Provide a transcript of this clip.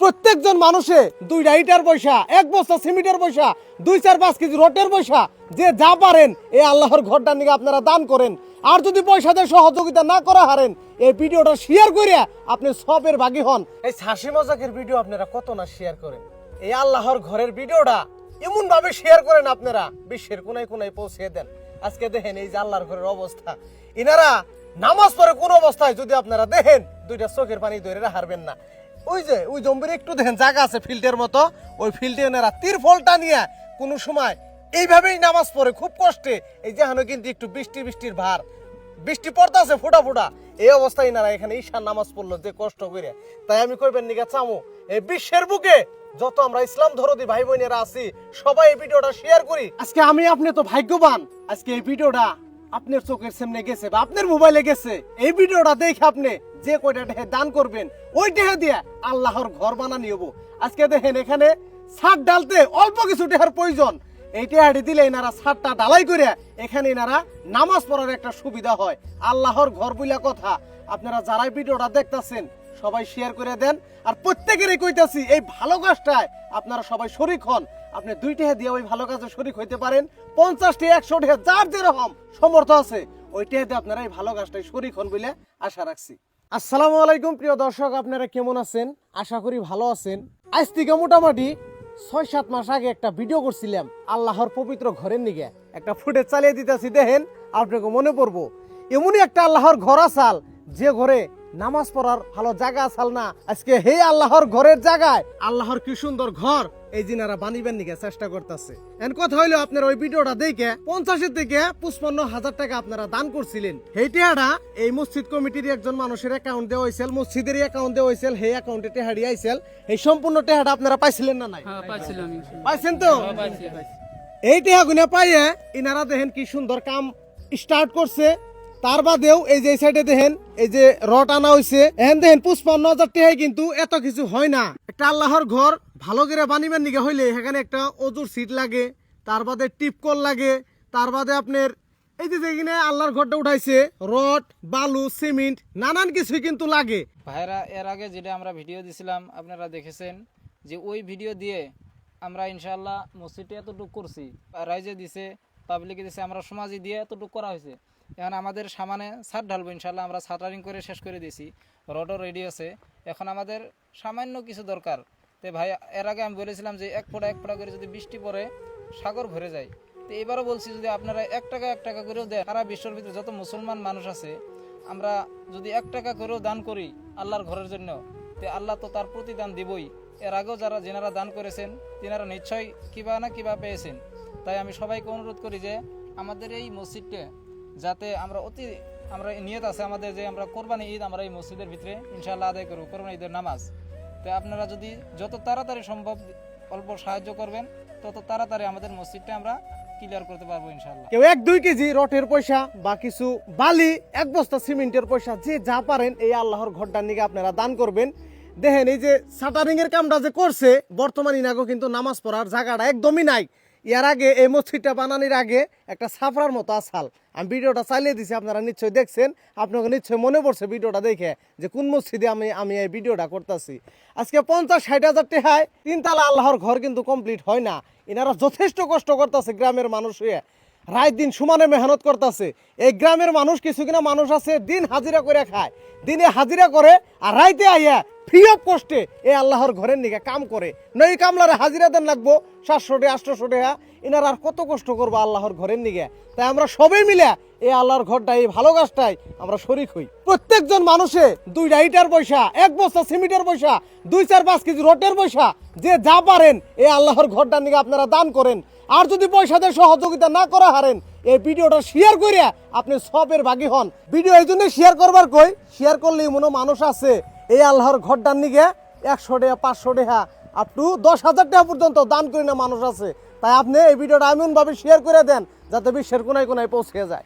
প্রত্যেকজন মানুষে 2টা ইটার পয়সা, 1 বস্তা সিমেন্টের পয়সা, 2-4-5 কেজি রটের পয়সা, যে যা পারেন এই আল্লাহর ঘরটার নিকে আপনারা দান করেন। আর যদি পয়সা দিয়ে সহযোগিতা না করা হারেন, এই ভিডিওটা শেয়ার করে আপনি সবের ভাগী হন। এই হাসি মজাকের ভিডিও আপনারা কত না শেয়ার করেন, এই আল্লাহর ঘরের ভিডিওটা এমন ভাবে শেয়ার করেন আপনারা বিশ্বের কোনায় কোনায় পৌঁছে দেন। আজকে দেখেন এই যে আল্লাহর ঘরের অবস্থা, ইনারা নামাজ পড়ে কোন অবস্থায় যদি আপনারা দেখেন 2টা চোখের পানি ধরে হারবেন না। ওই জম্বির একটু দেখেন জায়গা আছে ফিল্ডের মতো, ওই ফিল্ডে এনারা তিরফলটা নিয়ে কোনো সময় এইভাবেই নামাজ পড়ে খুব কষ্টে। এই যে এখনো কিন্তু একটু বৃষ্টির ভার, বৃষ্টি পড়তেছে ফোটা ফোটা, এই অবস্থায় এনারা এখানে ঈশার নামাজ পড়লো যে কষ্ট করে। তাই আমি কইবেন নিগা চামু এই বিশ্বের বুকে যত আমরা ইসলাম ধরদি ভাই বোনেরা আছি সবাই এই ভিডিওটা শেয়ার করি। আজকে আমি আপনি তো ভাগ্যবান, আজকে এই ভিডিওটা আপনার চোখের সামনে গেছে বা আপনার মোবাইলে গেছে। এই ভিডিওটা দেখে আপনি যে কয়টা টাকা দান করবেন ওই টাকা দিয়ে আল্লাহর ঘর বানানি হবো। আজকে দেখেন এখানে ছাদ ডালতে অল্প কিছু টাকার প্রয়োজন, এই টাকাটি দিলে এনারা ছাদটা ঢালাই করে এখানে এনারা নামাজ পড়ার একটা সুবিধা হয়। আল্লাহর ঘর বইলা কথা, আপনারা যারাই ভিডিওটা দেখতেছেন সবাই শেয়ার করে দেন। আর প্রত্যেকেরই কইতাছি এই ভালো কাজটায় আপনারা সবাই শরীক হন। আপনি 2 টাকা দিয়ে ওই ভালো কাজে শরীক হইতে পারেন, 50 টাকা 100 টাকা যার যেরকম সমর্থ আছে ওই টাকা দিয়ে আপনারা এই ভালো কাজটায় শরীক হন বলে আশা রাখছি। আসসালামু আলাইকুম প্রিয় দর্শক, আপনারা কেমন আছেন? আশা করি ভালো আছেন। আজ থেকে মোটামুটি 6-7 মাস আগে একটা ভিডিও করছিলাম আল্লাহর পবিত্র ঘরের নিগে, একটা ফুটেজ চালিয়ে দিতেছি, দেখেন আপনাকে মনে পড়বো। এমনই একটা আল্লাহর ঘর আসাল যে ঘরে নামাজ পড়ার ভালো জায়গা আসাল না। আজকে হে আল্লাহর ঘরের জায়গায় আল্লাহর কি সুন্দর ঘর এই জিনারা বানিবেন নিকে চেষ্টা করতেছে। এন কথা হইলো আপনারা ওই ভিডিওটা দেখে 50 থেকে 55,000 টাকা আপনারা দান করছিলেন। এই টাকাটা এই মসজিদ কমিটির একজন মানুষের অ্যাকাউন্ট দেওয়া হয়েছিল, মসজিদের অ্যাকাউন্ট দেওয়া হয়েছিল, সেই অ্যাকাউন্টে টাকা আইছিল। এই সম্পূর্ণ টাকাটা আপনারা পাইছিলেন না? নাই পাইছেন তো? এই টাকা গুনা পাইয়ে ইনারা দেখেন কি সুন্দর কাম স্টার্ট করছে। তার বাদেও এই যে সাইডে দেখেন এই যে রড আনা হয়েছে, এখন দেখেন 55,000 টাকায় কিন্তু এত কিছু হয় না। একটা আল্লাহর ঘর ভালো করে বানিবেন নিকে হইলে এখানে একটা অজুর সিট লাগে, তার বাদে টিপকল লাগে, তার বাদে আপনার এই যে যেখানে আল্লাহর ঘরটা উঠাইছে রড, বালু, সিমেন্ট নানান কিছু কিন্তু লাগে। ভাইরা এর আগে যেটা আমরা ভিডিও দিছিলাম আপনারা দেখেছেন যে ওই ভিডিও দিয়ে আমরা ইনশাআল্লাহ মসজিদে এতটুকু করছি, রাইজে দিছে, পাবলিকে দিছে, আমরা সমাজে দিয়ে এতটুকু করা হয়েছে। এখন আমাদের সামনে ছাদ ঢালবো ইনশাআল্লাহ, আমরা ছাটারিং করে শেষ করে দিয়েছি, রডও রেডি আছে। এখন আমাদের সামান্য কিছু দরকার। তো ভাই এর আগে আমি বলেছিলাম যে এক ফোঁটা করে যদি বৃষ্টি পড়ে সাগর ভরে যায়। তো এবারও বলছি যদি আপনারা 1 টাকা করেও দেন, সারা বিশ্বের ভিতরে যত মুসলমান মানুষ আছে আমরা যদি 1 টাকা করেও দান করি আল্লাহর ঘরের জন্য, তো আল্লাহ তো তার প্রতিদান দিবই। এর আগেও যেনারা দান করেছেন তিনারা নিশ্চয়ই কিবা না কিবা পেয়েছেন। তাই আমি সবাইকে অনুরোধ করি যে আমাদের এই মসজিদটা যাতে আমরা নিয়ত আছে আমাদের যে আমরা কোরবানি ঈদ আমরা এই মসজিদের ভিতরে ইনশাআল্লাহ আদায় করব, কোরবানি ঈদের নামাজ। তো আপনারা যদি যত তাড়াতাড়ি সম্ভব অল্প সাহায্য করবেন তত তাড়াতাড়ি আমাদের মসজিদটা আমরা ক্লিয়ার করতে পারবো ইনশাআল্লাহ। কেউ 1-2 কেজি রটের পয়সা বা কিছু বালি, 1 বস্তা সিমেন্টের পয়সা, যে যা পারেন এই আল্লাহর ঘরটার নিকে আপনারা দান করবেন। দেখেন এই যে শাটারিং এর কামটা যে করছে বর্তমান ইনাগো কিন্তু নামাজ পড়ার জায়গাটা একদমই নাই। এর আগে এই মসজিদটা বানানোর আগে একটা সাফরার মতো আসাল, আমি ভিডিওটা চালিয়ে দিছি, আপনারা নিশ্চয়ই দেখছেন, আপনাকে নিশ্চয়ই মনে পড়ছে ভিডিওটা দেখে যে কোন মসজিদে আমি এই ভিডিওটা করতেছি। আজকে 50-60 হাজার টাকায় 3 তালা আল্লাহর ঘর কিন্তু কমপ্লিট হয় না। এনারা যথেষ্ট কষ্ট করতেছে, গ্রামের মানুষ হয়ে রাত দিন সমানে মেহনত করতেছে। এই গ্রামের মানুষ কিছু কিনা মানুষ আছে দিন হাজিরা করে খায়, দিনে হাজিরা করে আর রাইতে আইয়া ফ্রি অফ কষ্টে এই আল্লাহর ঘরের নিকে কাম করে। নই কামলারে হাজিরা দেন লাগবো 700 টাকা 800 টাকা, এনারা আর কত কষ্ট করবো আল্লাহর ঘরের নিকে। তাই আমরা সবাই মিলে এই আল্লাহর ঘরটা এই ভালো কাজটাই আমরা শরিক হই। প্রত্যেকজন মানুষে 2টা ইটার পয়সা, 1 বস্তা সিমেন্টের পয়সা, 2-4-5 কেজি রটের পয়সা, যে যা পারেন এই আল্লাহর ঘরটার নিকে আপনারা দান করেন। আর যদি পয়সা দিয়ে সহযোগিতা না করা হারেন, এই ভিডিওটা শেয়ার করে আপনি সবের ভাগী হন। ভিডিও এই জন্য শেয়ার করবার কই, শেয়ার করলে মনে মানুষ আছে এই আল্লাহর ঘরটার নিকে 100 টাকা 500 টাকা আপ টু 10,000 টাকা পর্যন্ত দান করি না মানুষ আছে। তাই আপনি এই ভিডিওটা এমনভাবে শেয়ার করে দেন যাতে বিশ্বের কোনায় কোনায় পৌঁছে যায়।